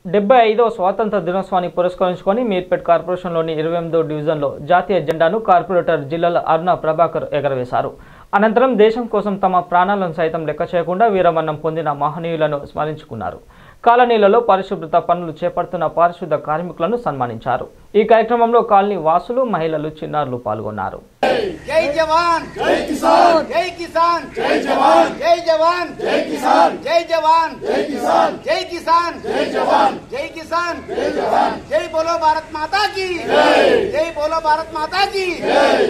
75వ స్వాతంత్ర దినోత్సవాన్ని పురస్కరించుకొని మీర్పేట్ కార్పొరేషన్లోని 28వ డివిజన్లో జాతీయ జెండాను కార్పొరేటర్ జిల్లాల అరుణ ప్రభాకర్ ఎగరవేశారు. అనంతరం దేశం కోసం తమ ప్రాణాలను సైతం లెక్క చేయకుండా వీరమరణం పొందిన మహనీయులను స్మరించుకున్నారు. కాలనీలలో పరిశుభ్రత పనులు చేపడుతున్న పారిశుద్ధ కార్మికులను సన్మానించారు. ఈ కార్యక్రమంలో కాలనీ వాసులు, మహిళలు, చిన్నారులు పాల్గొన్నారు. జై జవాన్ జై కిసాన్ జై కిసాన్ జై జవాన్ జై జవాన్ జై కిసాన్ జై జవాన్ జై కిసాన్ జై కిసాన్ జై జవాన్ జై కిసాన్ జై జవాన్ జై బోలో భారత్ మాతా की జై జై బోలో భారత్ మాతా की జై.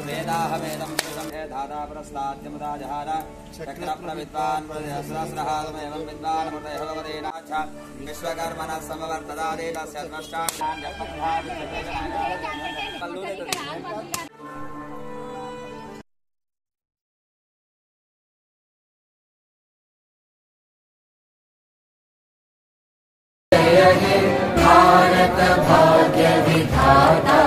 वेदाहमेदं श्रुतं हे धाता प्रस्ताद्यमुदा जहार चक्रप्रविद्वान् प्रदयसहस्रहादमेवं विद्वानमृतय भगवतेनाथ विश्वकर्मणः समवर्तदादे तस्य भारत भाग्य विधाता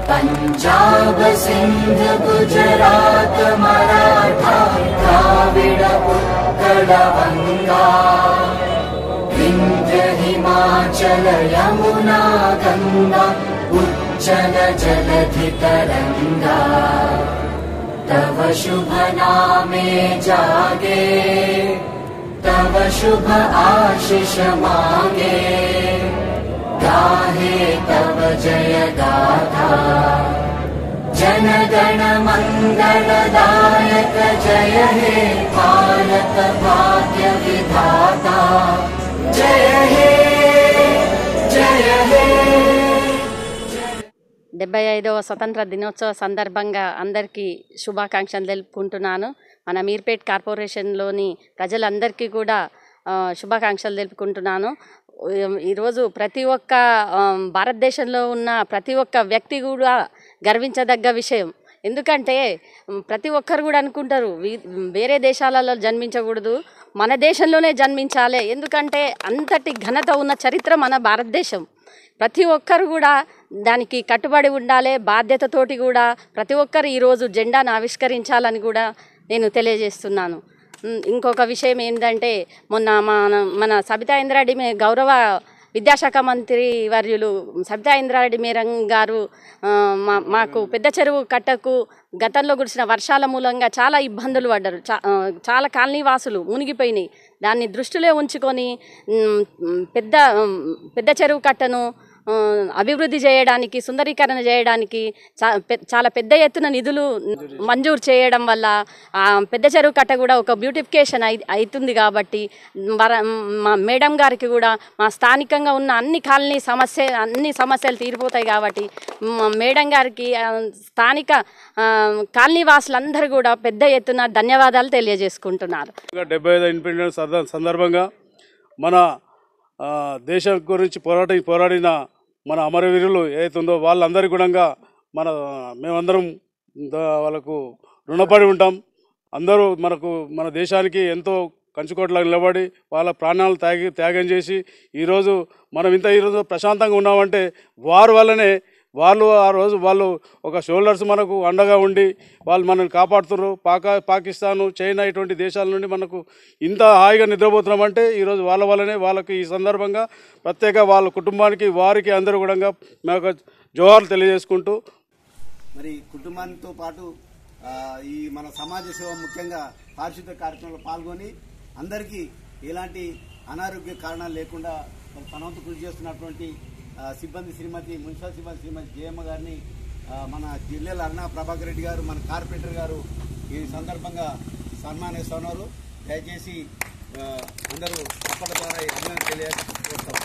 पंजाब सिंध गुजरात मराठा द्राविड उत्कल गंगा विंध्य हिमाचल यमुना गंगा उज्जल जलधि तरंगा तव शुभ नामे जागे तव शुभ आशीष मांगे गाहे तव जय गाथा जन गण मंगलदायक जय हे भारत भाग्य विधाता जय हे जय हे. 75వ స్వతంత్ర దినోత్సవ సందర్భంగా అందరికీ శుభాకాంక్షలు తెలుపుకుంటున్నాను. మన మీర్పేట్ కార్పొరేషన్లోని ప్రజలందరికీ కూడా శుభాకాంక్షలు తెలుపుకుంటున్నాను. ఈరోజు ప్రతి ఒక్క భారతదేశంలో ఉన్న ప్రతి ఒక్క వ్యక్తి కూడా గర్వించదగ్గ విషయం. ఎందుకంటే ప్రతి ఒక్కరు కూడా అనుకుంటారు వేరే దేశాలలో జన్మించకూడదు, మన దేశంలోనే జన్మించాలి. ఎందుకంటే అంతటి ఘనత ఉన్న చరిత్ర మన భారతదేశం. ప్రతి ఒక్కరు కూడా దానికి కట్టుబడి ఉండాలి. బాధ్యతతోటి కూడా ప్రతి ఒక్కరు ఈరోజు జెండాను ఆవిష్కరించాలని కూడా నేను తెలియజేస్తున్నాను. ఇంకొక విషయం ఏంటంటే మొన్న మన సబితా ఇంద్రారెడ్డి గౌరవ విద్యాశాఖ మంత్రి వర్యులు సబితా ఇంద్రారెడ్డి మేరం గారు మాకు పెద్ద చెరువు కట్టకు గతంలో కురిసిన వర్షాల మూలంగా చాలా ఇబ్బందులు పడ్డారు. చాలా కాలనీ వాసులు మునిగిపోయినాయి. దాన్ని దృష్టిలో ఉంచుకొని పెద్ద చెరువు కట్టను అభివృద్ధి చేయడానికి, సుందరీకరణ చేయడానికి చాలా పెద్ద ఎత్తున నిధులు మంజూరు చేయడం వల్ల పెద్ద చెరువు కట్ట కూడా ఒక బ్యూటిఫికేషన్ అవుతుంది. కాబట్టి మా మేడం గారికి కూడా మా స్థానికంగా ఉన్న అన్ని సమస్యలు తీరిపోతాయి. కాబట్టి మేడం గారికి స్థానిక కాలనీ వాసులందరూ కూడా పెద్ద ఎత్తున ధన్యవాదాలు తెలియజేసుకుంటున్నారు. 75వ ఇండిపెండెన్స్ సందర్భంగా మన దేశం గురించి పోరాడిన మన అమరవీరులు ఏదైతుందో వాళ్ళందరి గుణంగా మేమందరం వాళ్ళకు రుణపడి ఉంటాం. అందరూ మన దేశానికి ఎంతో కంచుకోట్లా నిలబడి వాళ్ళ ప్రాణాలు త్యాగం చేసి ఈరోజు మనం ఈరోజు ప్రశాంతంగా ఉన్నామంటే వారి వల్లనే. వాళ్ళు ఒక షోల్డర్స్ మనకు అండగా ఉండి వాళ్ళు మనల్ని కాపాడుతున్నారు. పాకిస్తాను, చైనా ఇటువంటి దేశాల నుండి మనకు ఇంత హాయిగా నిద్రపోతున్నామంటే ఈరోజు వాళ్ళ వల్లనే. వాళ్ళకి ఈ సందర్భంగా ప్రత్యేక వాళ్ళ కుటుంబానికి వారికి అందరూ కూడా మేము జోహార్లు తెలియజేసుకుంటూ మరి కుటుంబానితో పాటు ఈ మన సమాజ సేవ ముఖ్యంగా పారిశుద్ధ కార్యక్రమంలో పాల్గొని అందరికీ ఎలాంటి అనారోగ్య కారణాలు లేకుండా తన వంతు కృషి చేస్తున్నటువంటి సిబ్బంది మున్సిపల్ సిబ్బంది శ్రీమతి జయమ్మ గారిని మన జిల్లాల అరుణ ప్రభాకర్ రెడ్డి గారు, మన కార్పొరేటర్ గారు ఈ సందర్భంగా సన్మానిస్తున్నారు. దయచేసి అందరూ అప్పటి ద్వారా అభినందన తెలియజేస్తారు.